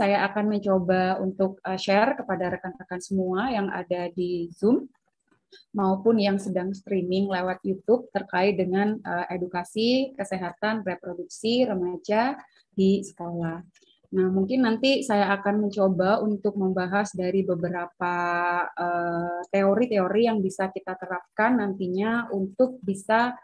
saya akan mencoba untuk share kepada rekan-rekan semua yang ada di Zoom maupun yang sedang streaming lewat YouTube terkait dengan edukasi kesehatan reproduksi remaja di sekolah. Nah, mungkin nanti saya akan mencoba untuk membahas dari beberapa teori-teori yang bisa kita terapkan nantinya untuk bisa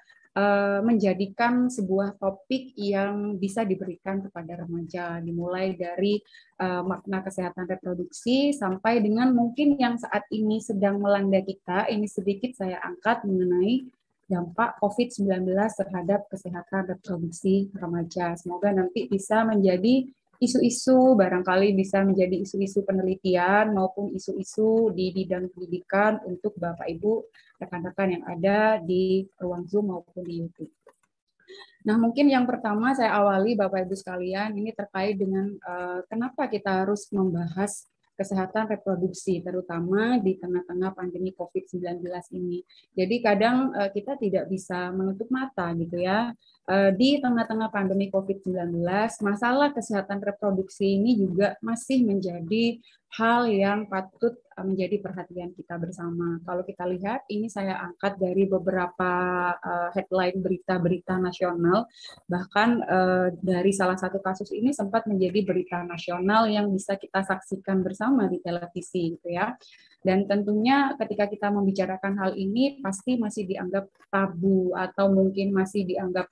menjadikan sebuah topik yang bisa diberikan kepada remaja, dimulai dari makna kesehatan reproduksi sampai dengan mungkin yang saat ini sedang melanda kita, ini sedikit saya angkat mengenai dampak COVID-19 terhadap kesehatan reproduksi remaja. Semoga nanti bisa menjadi isu-isu, barangkali bisa menjadi isu-isu penelitian maupun isu-isu di bidang pendidikan untuk Bapak Ibu rekan-rekan yang ada di ruang Zoom maupun di YouTube. Nah, mungkin yang pertama saya awali Bapak Ibu sekalian ini terkait dengan kenapa kita harus membahas kesehatan reproduksi terutama di tengah-tengah pandemi COVID-19 ini. Jadi kadang kita tidak bisa menutup mata gitu ya. Di tengah-tengah pandemi COVID-19, masalah kesehatan reproduksi ini juga masih menjadi hal yang patut menjadi perhatian kita bersama. Kalau kita lihat, ini saya angkat dari beberapa headline berita-berita nasional, bahkan dari salah satu kasus ini sempat menjadi berita nasional yang bisa kita saksikan bersama di televisi, gitu ya. Dan tentunya ketika kita membicarakan hal ini, pasti masih dianggap tabu atau mungkin masih dianggap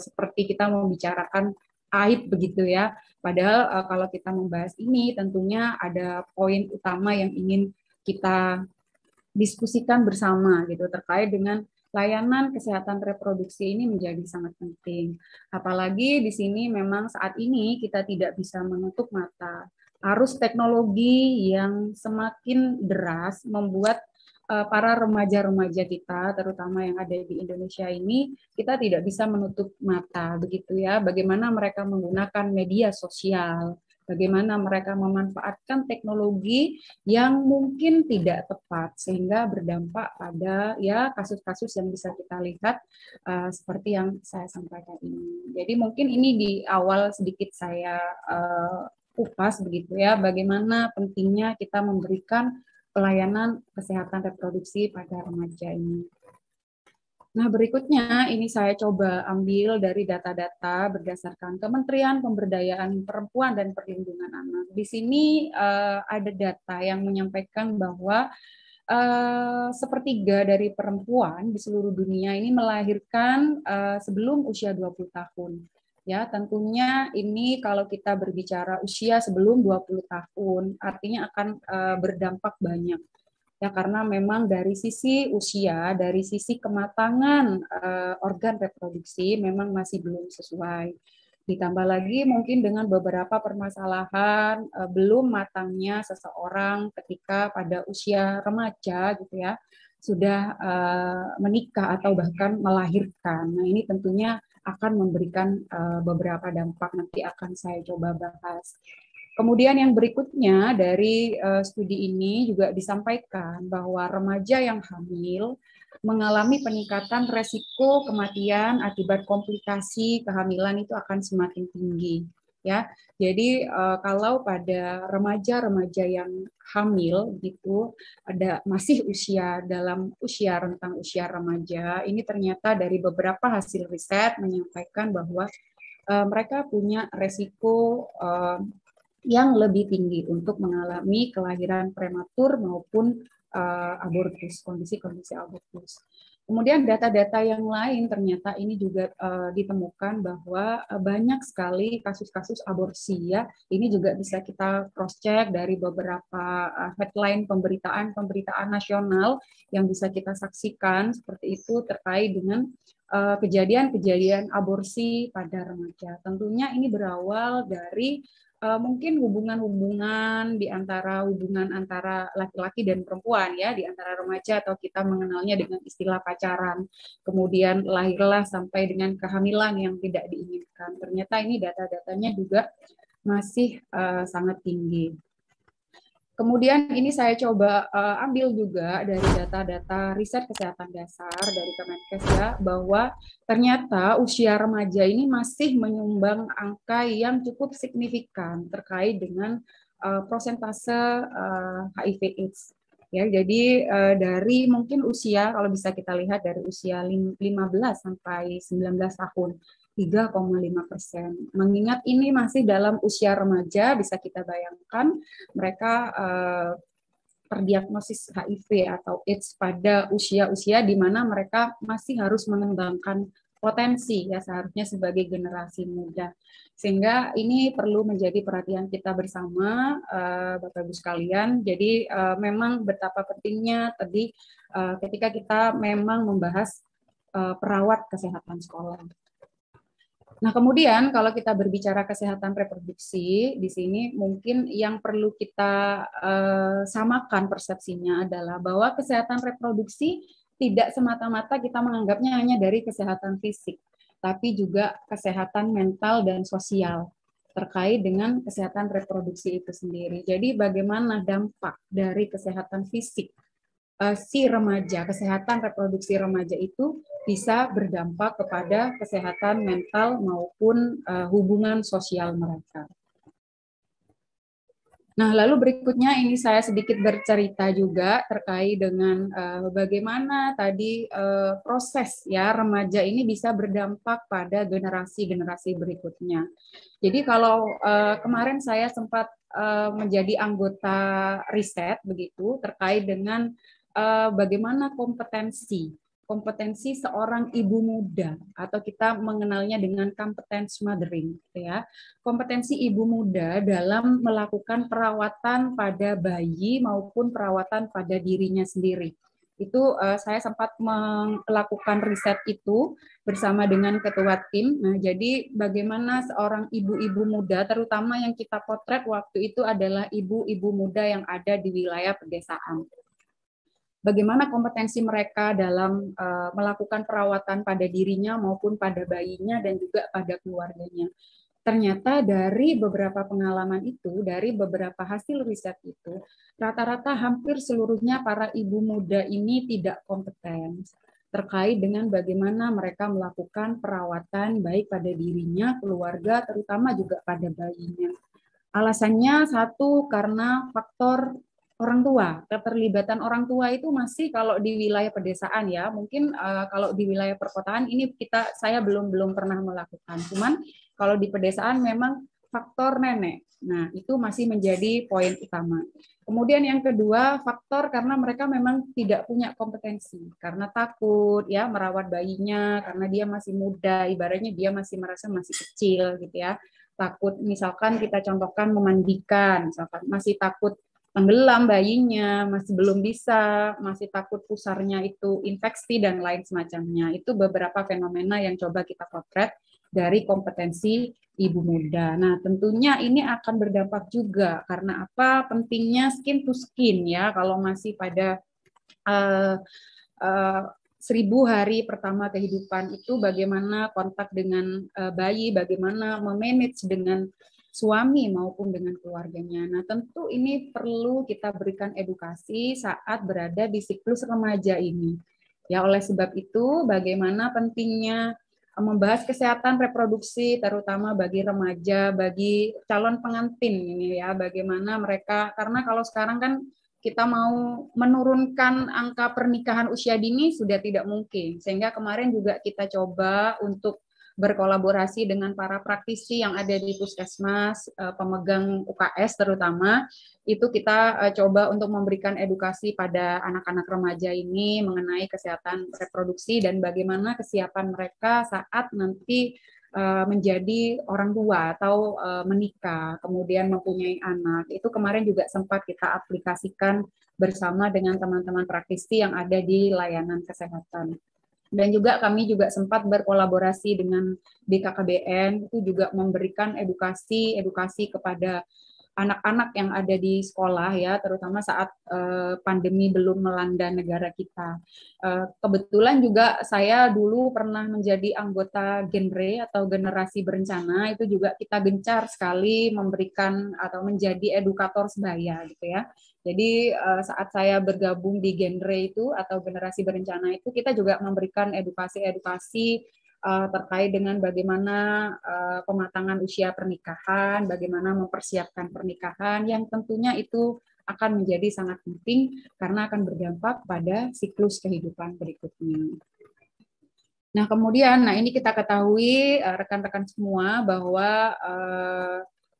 seperti kita membicarakan aib begitu ya. Padahal kalau kita membahas ini tentunya ada poin utama yang ingin kita diskusikan bersama gitu terkait dengan layanan kesehatan reproduksi ini menjadi sangat penting. Apalagi di sini memang saat ini kita tidak bisa menutup mata arus teknologi yang semakin deras membuat para remaja-remaja kita, terutama yang ada di Indonesia ini, kita tidak bisa menutup mata, begitu ya, bagaimana mereka menggunakan media sosial, bagaimana mereka memanfaatkan teknologi yang mungkin tidak tepat, sehingga berdampak pada ya kasus-kasus yang bisa kita lihat seperti yang saya sampaikan ini. Jadi mungkin ini di awal sedikit saya kupas begitu ya, bagaimana pentingnya kita memberikan pelayanan kesehatan reproduksi pada remaja ini. Nah, berikutnya ini saya coba ambil dari data-data berdasarkan Kementerian Pemberdayaan Perempuan dan Perlindungan Anak. Di sini ada data yang menyampaikan bahwa sepertiga dari perempuan di seluruh dunia ini melahirkan sebelum usia 20 tahun. Ya, tentunya ini kalau kita berbicara usia sebelum 20 tahun, artinya akan berdampak banyak. Ya, karena memang dari sisi usia, dari sisi kematangan organ reproduksi memang masih belum sesuai. Ditambah lagi mungkin dengan beberapa permasalahan belum matangnya seseorang ketika pada usia remaja gitu ya, sudah menikah atau bahkan melahirkan. Nah, ini tentunya akan memberikan beberapa dampak, nanti akan saya coba bahas. Kemudian yang berikutnya dari studi ini juga disampaikan bahwa remaja yang hamil mengalami peningkatan resiko kematian akibat komplikasi kehamilan itu akan semakin tinggi. Ya, jadi kalau pada remaja-remaja yang hamil gitu ada masih usia dalam usia rentang usia remaja, ini ternyata dari beberapa hasil riset menyampaikan bahwa mereka punya resiko yang lebih tinggi untuk mengalami kelahiran prematur maupun abortus, kondisi-kondisi abortus. Kemudian data-data yang lain ternyata ini juga ditemukan bahwa banyak sekali kasus-kasus aborsi ya. Ini juga bisa kita cross-check dari beberapa headline pemberitaan nasional yang bisa kita saksikan seperti itu terkait dengan kejadian-kejadian aborsi pada remaja. Tentunya ini berawal dari mungkin hubungan-hubungan hubungan antara laki-laki dan perempuan ya, di antara remaja atau kita mengenalnya dengan istilah pacaran. Kemudian lahirlah sampai dengan kehamilan yang tidak diinginkan. Ternyata ini data-datanya juga masih sangat tinggi. Kemudian ini saya coba ambil juga dari data-data riset kesehatan dasar dari Kemenkes ya, bahwa ternyata usia remaja ini masih menyumbang angka yang cukup signifikan terkait dengan prosentase HIV/AIDS. Ya, jadi dari mungkin usia, kalau bisa kita lihat dari usia 15 sampai 19 tahun, 3,5%. Mengingat ini masih dalam usia remaja, bisa kita bayangkan mereka terdiagnosis HIV atau AIDS pada usia-usia di mana mereka masih harus mengembangkan potensi ya seharusnya sebagai generasi muda. Sehingga ini perlu menjadi perhatian kita bersama Bapak Ibu sekalian. Jadi memang betapa pentingnya tadi ketika kita memang membahas perawat kesehatan sekolah. Nah, kemudian kalau kita berbicara kesehatan reproduksi, di sini mungkin yang perlu kita samakan persepsinya adalah bahwa kesehatan reproduksi tidak semata-mata kita menganggapnya hanya dari kesehatan fisik, tapi juga kesehatan mental dan sosial terkait dengan kesehatan reproduksi itu sendiri. Jadi bagaimana dampak dari kesehatan fisik si remaja, kesehatan reproduksi remaja itu bisa berdampak kepada kesehatan mental maupun hubungan sosial mereka. Nah, lalu berikutnya ini saya sedikit bercerita juga terkait dengan bagaimana tadi proses ya remaja ini bisa berdampak pada generasi-generasi berikutnya. Jadi kalau kemarin saya sempat menjadi anggota riset begitu terkait dengan bagaimana kompetensi seorang ibu muda atau kita mengenalnya dengan competence mothering, ya. Kompetensi ibu muda dalam melakukan perawatan pada bayi maupun perawatan pada dirinya sendiri. Itu saya sempat melakukan riset itu bersama dengan ketua tim. Nah, jadi bagaimana seorang ibu-ibu muda, terutama yang kita potret waktu itu adalah ibu-ibu muda yang ada di wilayah pedesaan. Bagaimana kompetensi mereka dalam melakukan perawatan pada dirinya maupun pada bayinya dan juga pada keluarganya. Ternyata dari beberapa pengalaman itu, dari beberapa hasil riset itu, rata-rata hampir seluruhnya para ibu muda ini tidak kompeten terkait dengan bagaimana mereka melakukan perawatan baik pada dirinya, keluarga, terutama juga pada bayinya. Alasannya satu, karena faktor orang tua, keterlibatan orang tua itu masih kalau di wilayah pedesaan ya, mungkin kalau di wilayah perkotaan ini saya belum pernah melakukan. Cuman kalau di pedesaan memang faktor nenek. Nah, itu masih menjadi poin utama. Kemudian yang kedua, faktor karena mereka memang tidak punya kompetensi, karena takut ya merawat bayinya, karena dia masih muda, ibaratnya dia masih merasa masih kecil gitu ya. Takut misalkan kita contohkan memandikan, misalkan masih takut tenggelam bayinya, masih belum bisa, masih takut pusarnya itu infeksi dan lain semacamnya. Itu beberapa fenomena yang coba kita potret dari kompetensi ibu muda. Nah, tentunya ini akan berdampak juga karena apa? Pentingnya skin to skin ya, kalau masih pada 1000 hari pertama kehidupan itu bagaimana kontak dengan bayi, bagaimana memanage dengan suami maupun dengan keluarganya. Nah, tentu ini perlu kita berikan edukasi saat berada di siklus remaja ini. Ya, oleh sebab itu, bagaimana pentingnya membahas kesehatan reproduksi, terutama bagi remaja, bagi calon pengantin ini ya, bagaimana mereka, karena kalau sekarang kan kita mau menurunkan angka pernikahan usia dini sudah tidak mungkin. Sehingga kemarin juga kita coba untuk berkolaborasi dengan para praktisi yang ada di puskesmas, pemegang UKS terutama, itu kita coba untuk memberikan edukasi pada anak-anak remaja ini mengenai kesehatan reproduksi dan bagaimana kesiapan mereka saat nanti menjadi orang tua atau menikah, kemudian mempunyai anak. Itu kemarin juga sempat kita aplikasikan bersama dengan teman-teman praktisi yang ada di layanan kesehatan. Dan juga kami juga sempat berkolaborasi dengan BKKBN, itu juga memberikan edukasi kepada anak-anak yang ada di sekolah ya, terutama saat pandemi belum melanda negara kita. Kebetulan juga saya dulu pernah menjadi anggota genre atau generasi berencana, itu juga kita gencar sekali memberikan atau menjadi edukator sebaya gitu ya. Jadi saat saya bergabung di genre itu atau generasi berencana itu, kita juga memberikan edukasi-edukasi terkait dengan bagaimana pematangan usia pernikahan, bagaimana mempersiapkan pernikahan, yang tentunya itu akan menjadi sangat penting karena akan berdampak pada siklus kehidupan berikutnya. Nah, kemudian, ini kita ketahui rekan-rekan semua bahwa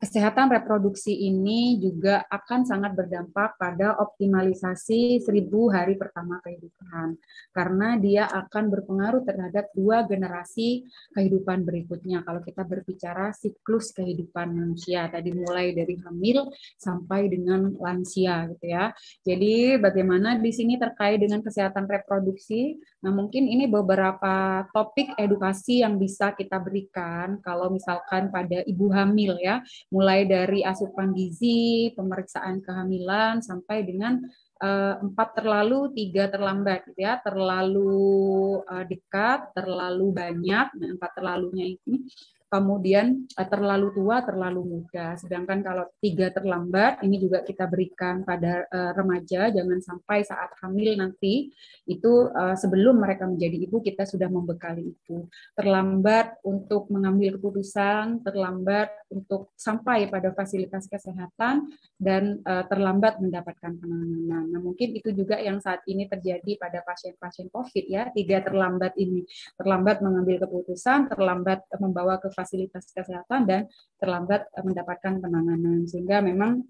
kesehatan reproduksi ini juga akan sangat berdampak pada optimalisasi 1000 hari pertama kehidupan. Karena dia akan berpengaruh terhadap 2 generasi kehidupan berikutnya. Kalau kita berbicara siklus kehidupan manusia, tadi mulai dari hamil sampai dengan lansia gitu ya. Jadi bagaimana di sini terkait dengan kesehatan reproduksi. Nah, mungkin ini beberapa topik edukasi yang bisa kita berikan kalau misalkan pada ibu hamil ya, mulai dari asupan gizi, pemeriksaan kehamilan, sampai dengan 4 terlalu, 3 terlambat, gitu ya, terlalu dekat, terlalu banyak, nah 4 terlalunya ini, kemudian terlalu tua, terlalu muda. Sedangkan kalau 3 terlambat, ini juga kita berikan pada remaja, jangan sampai saat hamil nanti, itu sebelum mereka menjadi ibu, kita sudah membekali itu. Terlambat untuk mengambil keputusan, terlambat untuk sampai pada fasilitas kesehatan, dan terlambat mendapatkan penanganan. Nah, mungkin itu juga yang saat ini terjadi pada pasien-pasien COVID ya, 3 terlambat ini. Terlambat mengambil keputusan, terlambat membawa ke fasilitas kesehatan, dan terlambat mendapatkan penanganan. Sehingga memang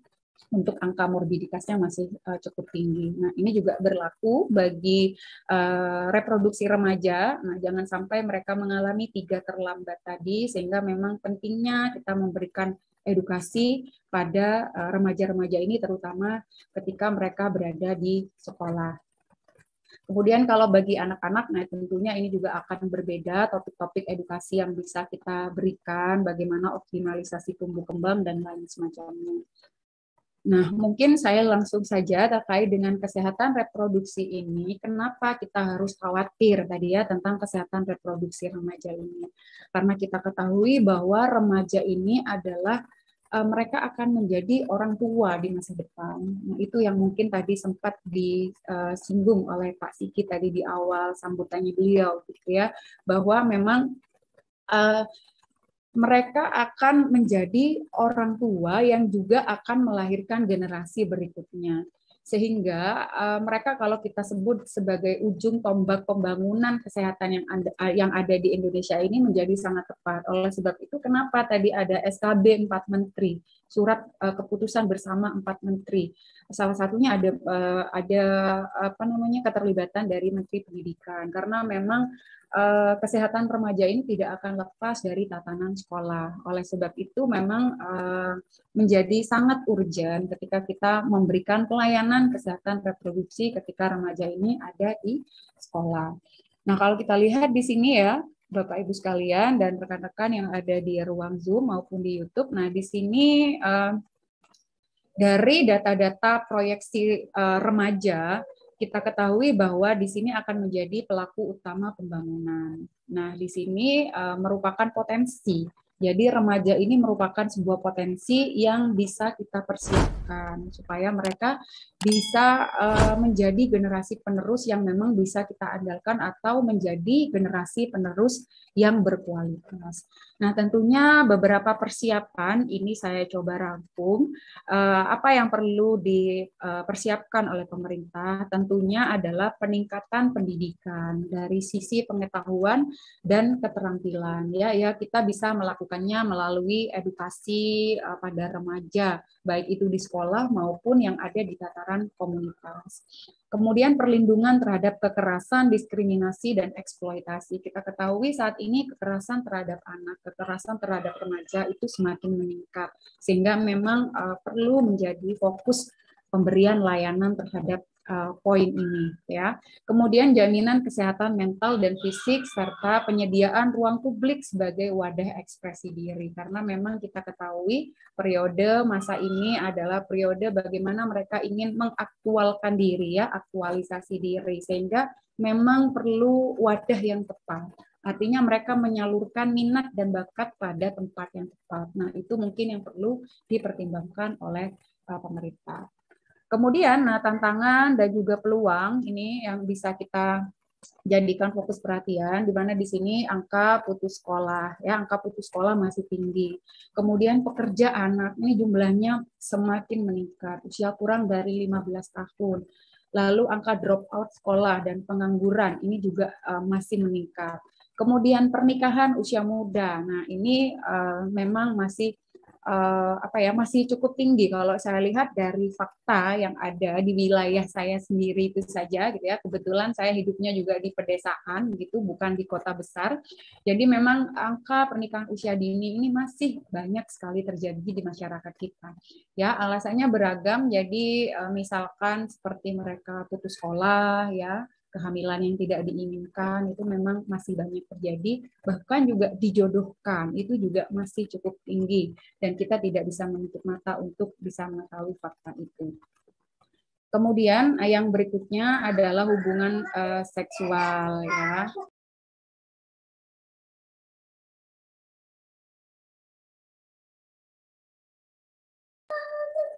untuk angka morbiditasnya masih cukup tinggi. Nah, ini juga berlaku bagi reproduksi remaja. Nah, jangan sampai mereka mengalami 3 terlambat tadi, sehingga memang pentingnya kita memberikan edukasi pada remaja-remaja ini, terutama ketika mereka berada di sekolah. Kemudian kalau bagi anak-anak, nah tentunya ini juga akan berbeda topik-topik edukasi yang bisa kita berikan, bagaimana optimalisasi tumbuh kembang dan lain semacamnya. Nah, mungkin saya langsung saja terkait dengan kesehatan reproduksi ini. Kenapa kita harus khawatir tadi ya tentang kesehatan reproduksi remaja ini? Karena kita ketahui bahwa remaja ini adalah mereka akan menjadi orang tua di masa depan. Nah, itu yang mungkin tadi sempat disinggung oleh Pak Siki tadi di awal sambutannya beliau, gitu ya, bahwa memang mereka akan menjadi orang tua yang juga akan melahirkan generasi berikutnya. Sehingga mereka kalau kita sebut sebagai ujung tombak pembangunan kesehatan yang ada di Indonesia ini menjadi sangat tepat. Oleh sebab itu kenapa tadi ada SKB 4 Menteri, surat keputusan bersama 4 Menteri. Salah satunya ada keterlibatan dari Menteri Pendidikan, karena memang kesehatan remaja ini tidak akan lepas dari tatanan sekolah. Oleh sebab itu memang menjadi sangat urgent ketika kita memberikan pelayanan kesehatan reproduksi ketika remaja ini ada di sekolah. Nah, kalau kita lihat di sini ya, Bapak Ibu sekalian dan rekan-rekan yang ada di ruang Zoom maupun di YouTube. Nah, di sini dari data-data proyeksi remaja, kita ketahui bahwa di sini akan menjadi pelaku utama pembangunan. Nah, di sini merupakan potensi. Jadi remaja ini merupakan sebuah potensi yang bisa kita persiapkan supaya mereka bisa menjadi generasi penerus yang memang bisa kita andalkan atau menjadi generasi penerus yang berkualitas. Nah, tentunya beberapa persiapan ini saya coba rangkum. Apa yang perlu dipersiapkan oleh pemerintah tentunya adalah peningkatan pendidikan dari sisi pengetahuan dan keterampilan. Ya, kita bisa melakukannya melalui edukasi pada remaja, baik itu di sekolah maupun yang ada di tataran komunitas. Kemudian perlindungan terhadap kekerasan, diskriminasi, dan eksploitasi. Kita ketahui saat ini kekerasan terhadap anak, kekerasan terhadap remaja itu semakin meningkat, sehingga memang perlu menjadi fokus pemberian layanan terhadap poin ini ya. Kemudian jaminan kesehatan mental dan fisik serta penyediaan ruang publik sebagai wadah ekspresi diri, karena memang kita ketahui periode masa ini adalah periode bagaimana mereka ingin mengaktualkan diri ya, aktualisasi diri, sehingga memang perlu wadah yang tepat. Artinya mereka menyalurkan minat dan bakat pada tempat yang tepat. Nah, itu mungkin yang perlu dipertimbangkan oleh pemerintah. Kemudian, nah, tantangan dan juga peluang ini yang bisa kita jadikan fokus perhatian, di mana di sini angka putus sekolah, ya, angka putus sekolah masih tinggi. Kemudian pekerja anak ini jumlahnya semakin meningkat, usia kurang dari 15 tahun. Lalu angka drop out sekolah dan pengangguran ini juga masih meningkat. Kemudian pernikahan usia muda, nah ini memang masih masih cukup tinggi kalau saya lihat dari fakta yang ada di wilayah saya sendiri itu saja gitu ya. Kebetulan saya hidupnya juga di pedesaan gitu, bukan di kota besar. Jadi memang angka pernikahan usia dini ini masih banyak sekali terjadi di masyarakat kita. Ya, alasannya beragam. Jadi misalkan seperti mereka putus sekolah ya, kehamilan yang tidak diinginkan itu memang masih banyak terjadi, bahkan juga dijodohkan itu juga masih cukup tinggi dan kita tidak bisa menutup mata untuk bisa mengetahui fakta itu. Kemudian yang berikutnya adalah hubungan seksual ya.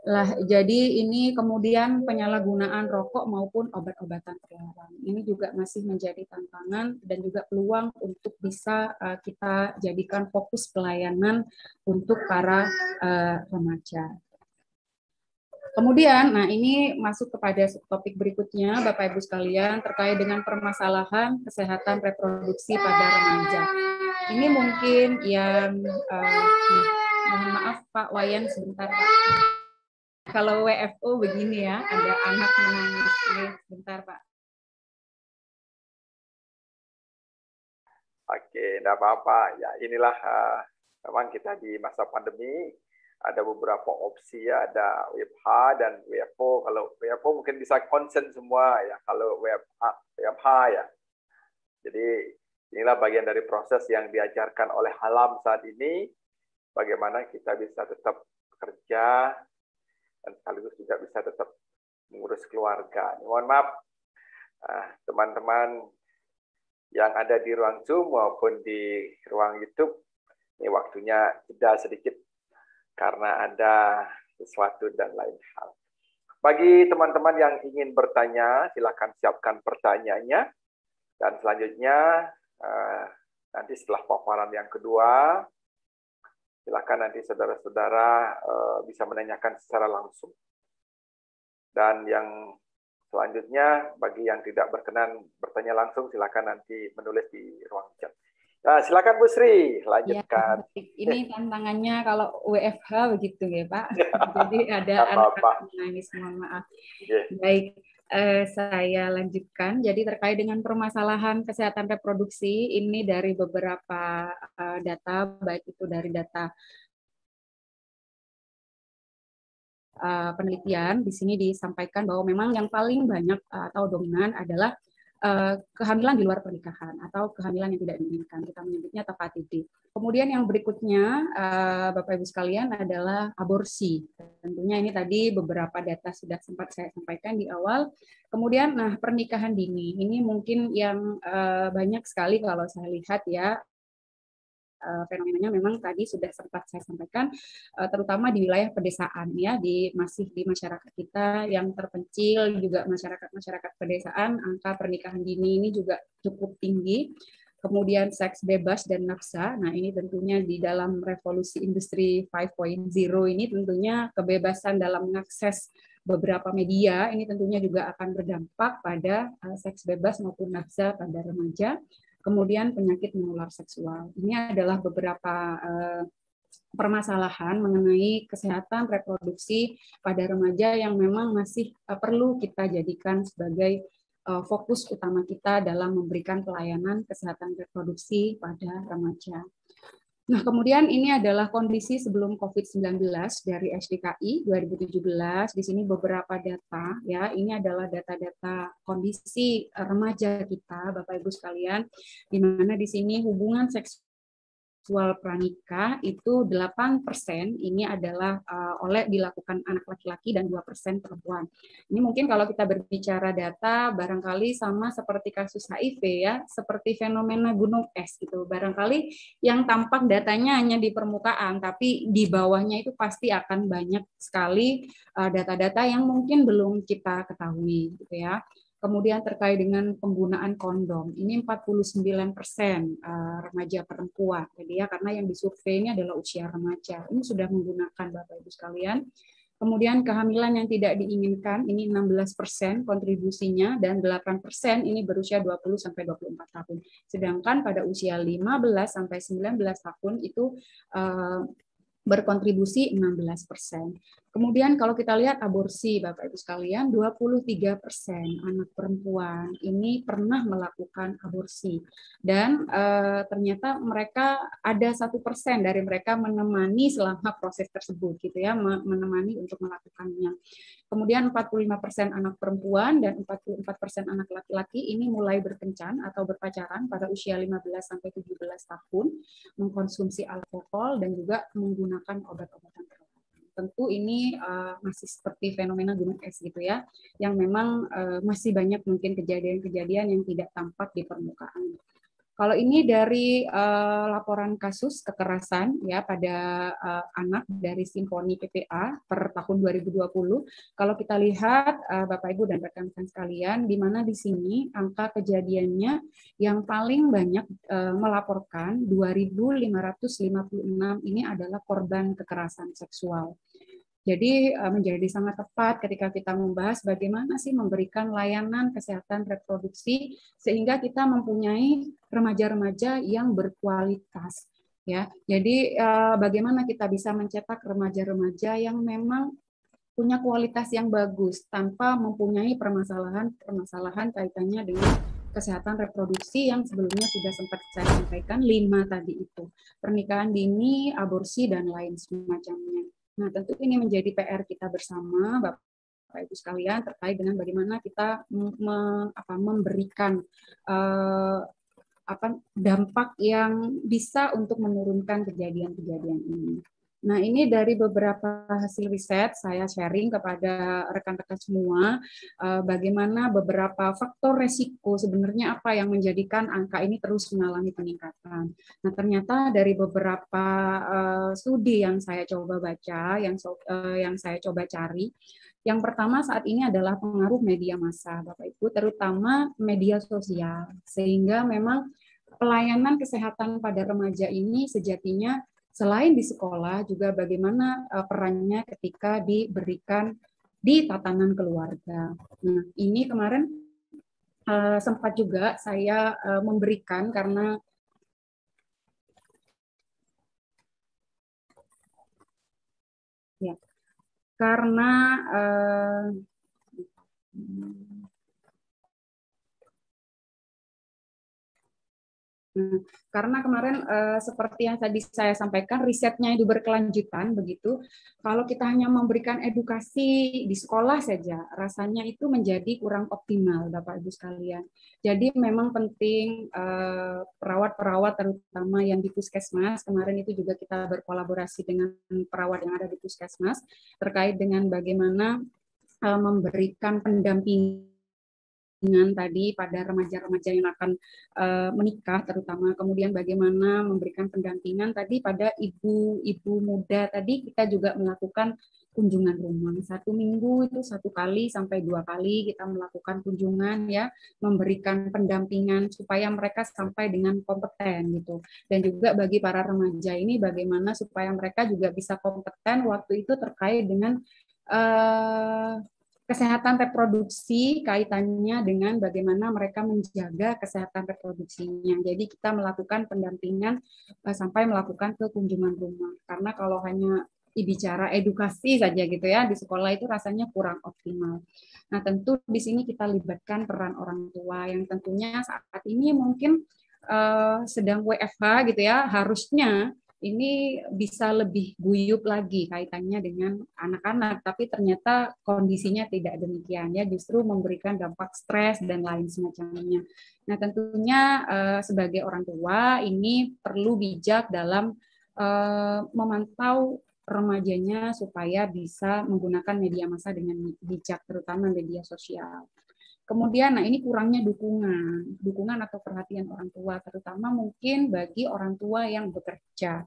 Lah, jadi ini kemudian penyalahgunaan rokok maupun obat-obatan terlarang. Ini juga masih menjadi tantangan dan juga peluang untuk bisa kita jadikan fokus pelayanan untuk para remaja. Kemudian, nah ini masuk kepada topik berikutnya, Bapak Ibu sekalian, terkait dengan permasalahan kesehatan reproduksi pada remaja. Ini mungkin yang, mohon maaf Pak Wayan sebentar Pak. Kalau WFO begini ya, ada anak menangis. Sebentar Pak. Oke, tidak apa-apa. Ya, inilah memang kita di masa pandemi ada beberapa opsi ya, ada WFH dan WFO. Kalau WFO mungkin bisa konsen semua ya, kalau WFH ya. Jadi inilah bagian dari proses yang diajarkan oleh Halam saat ini, bagaimana kita bisa tetap bekerja dan sekaligus juga bisa tetap mengurus keluarga. Mohon maaf, teman-teman yang ada di ruang Zoom maupun di ruang YouTube, ini waktunya jeda sedikit karena ada sesuatu dan lain hal. Bagi teman-teman yang ingin bertanya, silakan siapkan pertanyaannya. Dan selanjutnya, nanti setelah paparan yang kedua, silakan nanti saudara-saudara bisa menanyakan secara langsung. Dan yang selanjutnya, bagi yang tidak berkenan bertanya langsung, silakan nanti menulis di ruang chat. Nah, silakan Bu Sri, lanjutkan. Ya, ini tantangannya kalau WFH begitu ya Pak. Jadi ada anak-anak menangis, mohon maaf. Baik, saya lanjutkan. Jadi terkait dengan permasalahan kesehatan reproduksi, ini dari beberapa data, baik itu dari data penelitian, di sini disampaikan bahwa memang yang paling banyak atau dominan adalah kehamilan di luar pernikahan atau kehamilan yang tidak diinginkan. Kita menyebutnya TPATD. Kemudian yang berikutnya, Bapak Ibu sekalian, adalah aborsi. Tentunya ini tadi beberapa data sudah sempat saya sampaikan di awal. Kemudian, nah, pernikahan dini ini mungkin yang banyak sekali kalau saya lihat ya. Fenomenanya memang tadi sudah sempat saya sampaikan, terutama di wilayah pedesaan ya, masih di masyarakat kita yang terpencil, juga masyarakat pedesaan, angka pernikahan dini ini juga cukup tinggi. Kemudian seks bebas dan nafsa, nah ini tentunya di dalam revolusi industri 5.0 ini tentunya kebebasan dalam mengakses beberapa media ini tentunya juga akan berdampak pada seks bebas maupun nafsa pada remaja. Kemudian penyakit menular seksual. Ini adalah beberapa permasalahan mengenai kesehatan reproduksi pada remaja yang memang masih perlu kita jadikan sebagai fokus utama kita dalam memberikan pelayanan kesehatan reproduksi pada remaja. Nah, kemudian ini adalah kondisi sebelum COVID-19 dari SDKI 2017. Di sini beberapa data, ya. Ini adalah data-data kondisi remaja kita, Bapak Ibu sekalian, di mana di sini hubungan seksual seksual pranikah itu 8% ini adalah oleh dilakukan anak laki-laki dan 2% perempuan. Ini mungkin kalau kita berbicara data barangkali sama seperti kasus HIV ya, seperti fenomena gunung es gitu. Barangkali yang tampak datanya hanya di permukaan, tapi di bawahnya itu pasti akan banyak sekali data-data yang mungkin belum kita ketahui gitu ya. Kemudian terkait dengan penggunaan kondom, ini 49% remaja perempuan. Jadi ya karena yang disurvei ini adalah usia remaja. Ini sudah menggunakan Bapak Ibu sekalian. Kemudian kehamilan yang tidak diinginkan, ini 16% kontribusinya, dan 8% ini berusia 20 sampai 24 tahun. Sedangkan pada usia 15 sampai 19 tahun itu berkontribusi 16%. Kemudian kalau kita lihat aborsi, Bapak Ibu sekalian, 23% anak perempuan ini pernah melakukan aborsi. Dan ternyata mereka ada 1% dari mereka menemani selama proses tersebut, gitu ya, menemani untuk melakukannya. Kemudian 45% anak perempuan dan 44% anak laki-laki ini mulai berkencan atau berpacaran pada usia 15 sampai 17 tahun, mengkonsumsi alkohol dan juga menggunakan obat-obatan. Tentu ini masih seperti fenomena gunung es gitu ya, yang memang masih banyak mungkin kejadian-kejadian yang tidak tampak di permukaan. Kalau ini dari laporan kasus kekerasan ya pada anak dari Simponi PPA per tahun 2020, kalau kita lihat Bapak Ibu dan rekan-rekan sekalian, di mana di sini angka kejadiannya yang paling banyak melaporkan 2.556 ini adalah korban kekerasan seksual. Jadi menjadi sangat tepat ketika kita membahas bagaimana sih memberikan layanan kesehatan reproduksi sehingga kita mempunyai remaja-remaja yang berkualitas ya. Jadi bagaimana kita bisa mencetak remaja-remaja yang memang punya kualitas yang bagus tanpa mempunyai permasalahan kaitannya dengan kesehatan reproduksi yang sebelumnya sudah sempat saya sampaikan 5 tadi itu. Pernikahan dini, aborsi dan lain semacamnya. Nah, tentu ini menjadi PR kita bersama, Bapak Ibu sekalian, terkait dengan bagaimana kita memberikan dampak yang bisa untuk menurunkan kejadian-kejadian ini. Nah, ini dari beberapa hasil riset saya sharing kepada rekan-rekan semua, bagaimana beberapa faktor resiko sebenarnya apa yang menjadikan angka ini terus mengalami peningkatan. Nah, ternyata dari beberapa studi yang saya coba baca, yang saya coba cari, yang pertama saat ini adalah pengaruh media massa, Bapak Ibu, terutama media sosial, sehingga memang pelayanan kesehatan pada remaja ini sejatinya selain di sekolah, juga bagaimana perannya ketika diberikan di tatanan keluarga. Nah, ini kemarin sempat juga saya memberikan karena karena kemarin seperti yang tadi saya sampaikan, risetnya itu berkelanjutan begitu. Kalau kita hanya memberikan edukasi di sekolah saja, rasanya itu menjadi kurang optimal, Bapak Ibu sekalian. Jadi memang penting perawat-perawat terutama yang di puskesmas, kemarin itu juga kita berkolaborasi dengan perawat yang ada di puskesmas terkait dengan bagaimana memberikan pendampingan tadi pada remaja-remaja yang akan menikah terutama, kemudian bagaimana memberikan pendampingan tadi pada ibu-ibu muda tadi, kita juga melakukan kunjungan rumah 1 minggu itu 1 kali sampai 2 kali kita melakukan kunjungan ya, memberikan pendampingan supaya mereka sampai dengan kompeten gitu. Dan juga bagi para remaja ini bagaimana supaya mereka juga bisa kompeten waktu itu terkait dengan kesehatan reproduksi, kaitannya dengan bagaimana mereka menjaga kesehatan reproduksinya. Jadi kita melakukan pendampingan sampai melakukan ke kunjungan rumah. Karena kalau hanya bicara edukasi saja gitu ya di sekolah itu rasanya kurang optimal. Nah, tentu di sini kita libatkan peran orang tua yang tentunya saat ini mungkin sedang WFH gitu ya, harusnya ini bisa lebih guyup lagi kaitannya dengan anak-anak, tapi ternyata kondisinya tidak demikian ya, justru memberikan dampak stres dan lain semacamnya. Nah, tentunya sebagai orang tua ini perlu bijak dalam memantau remajanya supaya bisa menggunakan media massa dengan bijak, terutama media sosial. Kemudian, nah ini kurangnya dukungan atau perhatian orang tua, terutama mungkin bagi orang tua yang bekerja.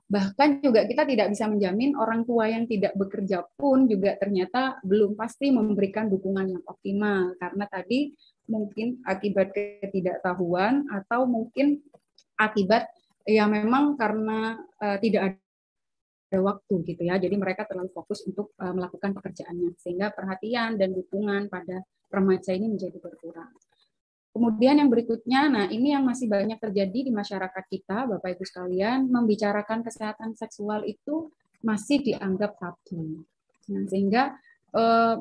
Bahkan juga kita tidak bisa menjamin orang tua yang tidak bekerja pun juga ternyata belum pasti memberikan dukungan yang optimal, karena tadi mungkin akibat ketidaktahuan atau mungkin akibat ya memang karena tidak ada waktu gitu ya. Jadi mereka terlalu fokus untuk melakukan pekerjaannya, sehingga perhatian dan dukungan pada remaja ini menjadi berkurang. Kemudian yang berikutnya, nah ini yang masih banyak terjadi di masyarakat kita, Bapak Ibu sekalian, membicarakan kesehatan seksual itu masih dianggap tabu. Nah, sehingga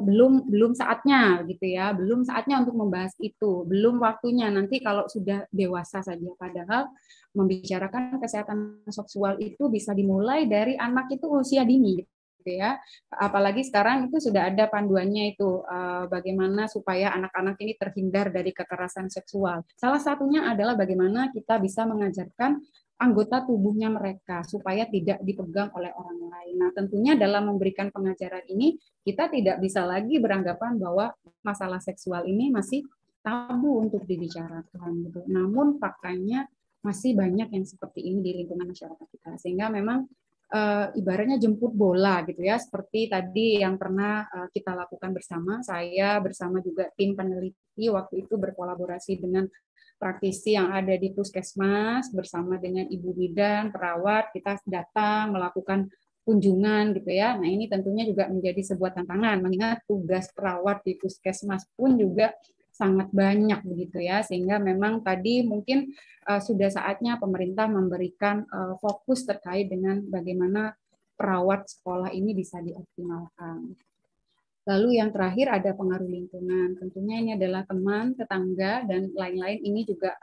belum saatnya gitu ya, belum saatnya untuk membahas itu, belum waktunya, nanti kalau sudah dewasa saja. Padahal membicarakan kesehatan seksual itu bisa dimulai dari anak itu usia dini gitu ya. Apalagi sekarang itu sudah ada panduannya itu bagaimana supaya anak-anak ini terhindar dari kekerasan seksual. Salah satunya adalah bagaimana kita bisa mengajarkan anggota tubuhnya mereka supaya tidak dipegang oleh orang lain. Nah, tentunya dalam memberikan pengajaran ini kita tidak bisa lagi beranggapan bahwa masalah seksual ini masih tabu untuk dibicarakan gitu. Namun faktanya masih banyak yang seperti ini di lingkungan masyarakat kita. Sehingga memang ibaratnya jemput bola gitu ya, seperti tadi yang pernah kita lakukan bersama. Saya bersama juga tim peneliti waktu itu berkolaborasi dengan praktisi yang ada di puskesmas bersama dengan ibu bidan, perawat, kita datang melakukan kunjungan gitu ya. Nah, ini tentunya juga menjadi sebuah tantangan mengingat tugas perawat di puskesmas pun juga sangat banyak begitu ya, sehingga memang tadi mungkin sudah saatnya pemerintah memberikan fokus terkait dengan bagaimana perawat sekolah ini bisa dioptimalkan. Lalu yang terakhir ada pengaruh lingkungan. Tentunya ini adalah teman, tetangga, dan lain-lain. Ini juga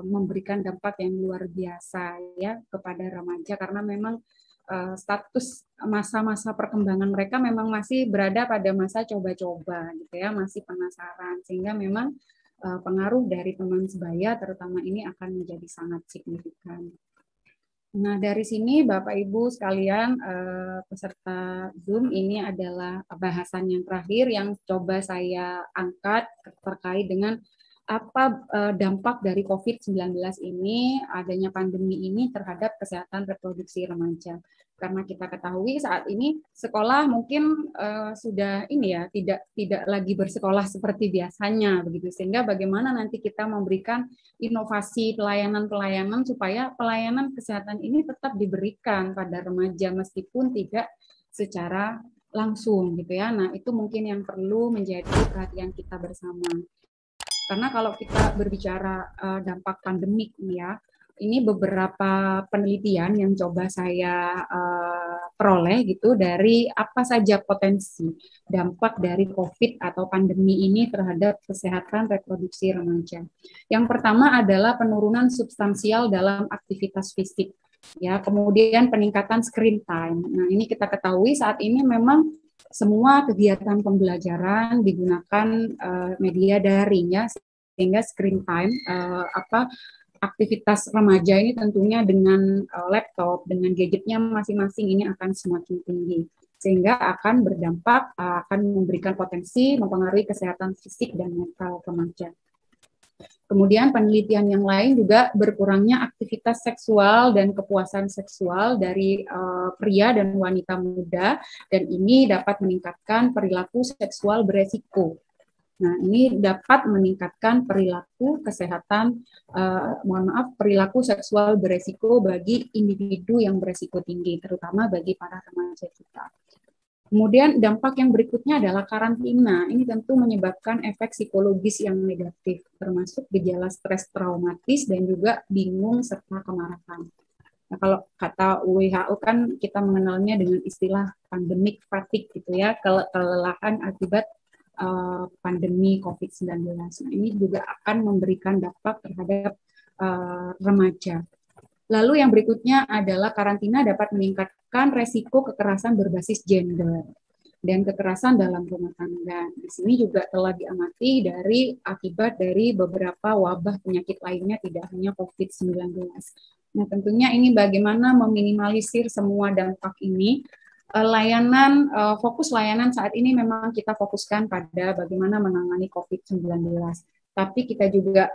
memberikan dampak yang luar biasa ya kepada remaja, karena memang status masa-masa perkembangan mereka memang masih berada pada masa coba-coba gitu ya, masih penasaran, sehingga memang pengaruh dari teman sebaya terutama ini akan menjadi sangat signifikan. Nah, dari sini Bapak Ibu sekalian peserta Zoom, ini adalah bahasan yang terakhir yang coba saya angkat terkait dengan apa dampak dari COVID-19 ini, adanya pandemi ini terhadap kesehatan reproduksi remaja. Karena kita ketahui saat ini sekolah mungkin sudah ini ya, tidak lagi bersekolah seperti biasanya begitu, sehingga bagaimana nanti kita memberikan inovasi pelayanan-pelayanan supaya pelayanan kesehatan ini tetap diberikan pada remaja meskipun tidak secara langsung gitu ya. Nah, itu mungkin yang perlu menjadi perhatian kita bersama. Karena kalau kita berbicara dampak pandemik ya, ini beberapa penelitian yang coba saya peroleh gitu dari apa saja potensi dampak dari COVID atau pandemi ini terhadap kesehatan reproduksi remaja. Yang pertama adalah penurunan substansial dalam aktivitas fisik, ya. Kemudian peningkatan screen time. Nah, ini kita ketahui saat ini memang semua kegiatan pembelajaran digunakan media daring ya, sehingga screen time aktivitas remaja ini tentunya dengan laptop, dengan gadgetnya masing-masing ini akan semakin tinggi, sehingga akan berdampak, akan memberikan potensi mempengaruhi kesehatan fisik dan mental remaja. Kemudian penelitian yang lain juga berkurangnya aktivitas seksual dan kepuasan seksual dari pria dan wanita muda, dan ini dapat meningkatkan perilaku seksual beresiko. Nah, ini dapat meningkatkan perilaku kesehatan, perilaku seksual beresiko bagi individu yang beresiko tinggi, terutama bagi para remaja kita. Kemudian dampak yang berikutnya adalah karantina. Ini tentu menyebabkan efek psikologis yang negatif, termasuk gejala stres traumatis dan juga bingung serta kemarahan. Nah, kalau kata WHO kan kita mengenalnya dengan istilah pandemic fatigue gitu ya, kelelahan akibat pandemi COVID-19. Nah, ini juga akan memberikan dampak terhadap remaja. Lalu yang berikutnya adalah karantina dapat meningkatkan resiko kekerasan berbasis gender dan kekerasan dalam rumah tangga. Di sini juga telah diamati dari akibat dari beberapa wabah penyakit lainnya, tidak hanya COVID-19. Nah, tentunya ini bagaimana meminimalisir semua dampak ini. Fokus layanan saat ini memang kita fokuskan pada bagaimana menangani COVID-19. Tapi kita juga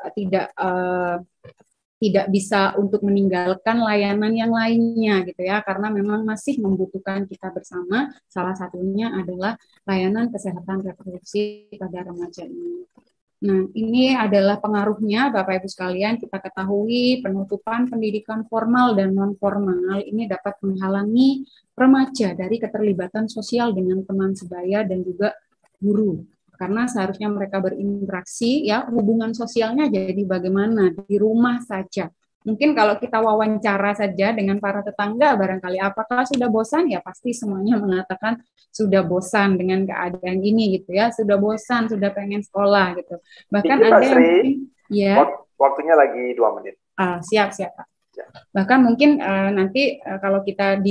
tidak bisa untuk meninggalkan layanan yang lainnya gitu ya, karena memang masih membutuhkan kita bersama. Salah satunya adalah layanan kesehatan reproduksi pada remaja ini. Nah, ini adalah pengaruhnya Bapak Ibu sekalian. Kita ketahui penutupan pendidikan formal dan non formal ini dapat menghalangi remaja dari keterlibatan sosial dengan teman sebaya dan juga guru. Karena seharusnya mereka berinteraksi, ya hubungan sosialnya jadi bagaimana di rumah saja. Mungkin kalau kita wawancara saja dengan para tetangga, barangkali apakah sudah bosan? Ya pasti semuanya mengatakan sudah bosan dengan keadaan ini gitu ya, sudah bosan, sudah pengen sekolah gitu. Bahkan Dikit, ada yang mungkin, ya. Waktunya lagi 2 menit. Siap Pak. Ya. Bahkan mungkin nanti kalau kita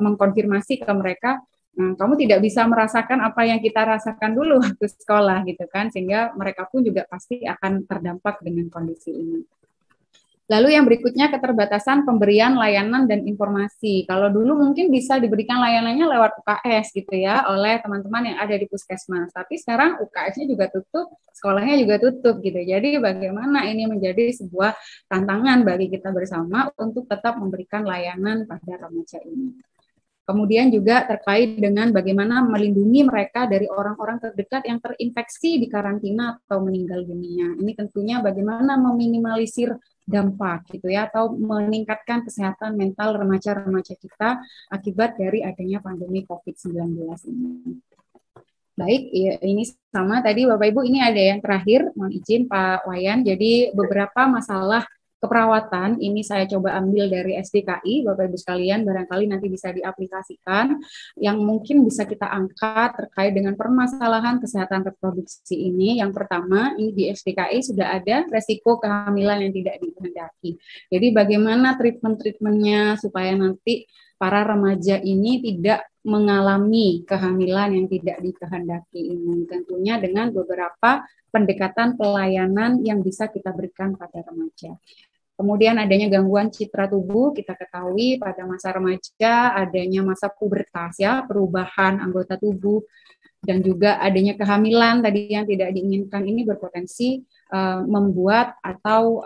mengkonfirmasi ke mereka, kamu tidak bisa merasakan apa yang kita rasakan dulu waktu sekolah gitu kan, sehingga mereka pun juga pasti akan terdampak dengan kondisi ini. Lalu yang berikutnya keterbatasan pemberian layanan dan informasi. Kalau dulu mungkin bisa diberikan layanannya lewat UKS gitu ya oleh teman-teman yang ada di puskesmas. Tapi sekarang UKS-nya juga tutup, sekolahnya juga tutup gitu. Jadi bagaimana ini menjadi sebuah tantangan bagi kita bersama untuk tetap memberikan layanan pada remaja ini. Kemudian juga terkait dengan bagaimana melindungi mereka dari orang-orang terdekat yang terinfeksi di karantina atau meninggal dunia. Ini tentunya bagaimana meminimalisir dampak gitu ya, atau meningkatkan kesehatan mental remaja-remaja kita akibat dari adanya pandemi COVID-19 ini. Baik, ini sama tadi Bapak Ibu, ini ada yang terakhir, mohon izin Pak Wayan. Jadi beberapa masalah keperawatan ini saya coba ambil dari SDKI, Bapak Ibu sekalian, barangkali nanti bisa diaplikasikan, yang mungkin bisa kita angkat terkait dengan permasalahan kesehatan reproduksi ini. Yang pertama, ini di SDKI sudah ada resiko kehamilan yang tidak dikehendaki. Jadi bagaimana treatment-treatmentnya supaya nanti para remaja ini tidak mengalami kehamilan yang tidak dikehendaki ini. Tentunya dengan beberapa pendekatan pelayanan yang bisa kita berikan pada remaja. Kemudian adanya gangguan citra tubuh, kita ketahui pada masa remaja adanya masa pubertas ya, perubahan anggota tubuh, dan juga adanya kehamilan tadi yang tidak diinginkan ini berpotensi membuat atau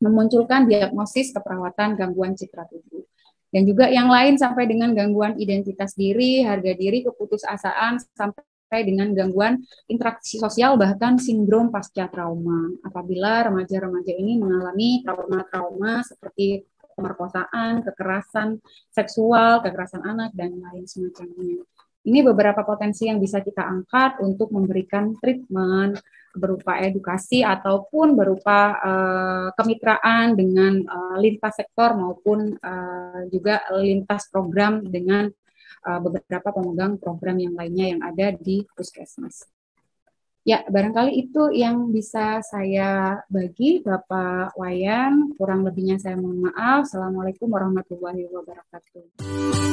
memunculkan diagnosis keperawatan gangguan citra tubuh. Dan juga yang lain sampai dengan gangguan identitas diri, harga diri, keputusasaan, sampai dengan gangguan interaksi sosial, bahkan sindrom pasca trauma. Apabila remaja-remaja ini mengalami trauma-trauma seperti pemerkosaan, kekerasan seksual, kekerasan anak, dan lain semacamnya. Ini beberapa potensi yang bisa kita angkat untuk memberikan treatment berupa edukasi ataupun berupa kemitraan dengan lintas sektor maupun juga lintas program dengan beberapa pemegang program yang lainnya yang ada di puskesmas. Ya, barangkali itu yang bisa saya bagi, Bapak Wayan. Kurang lebihnya saya mohon maaf. Assalamualaikum warahmatullahi wabarakatuh.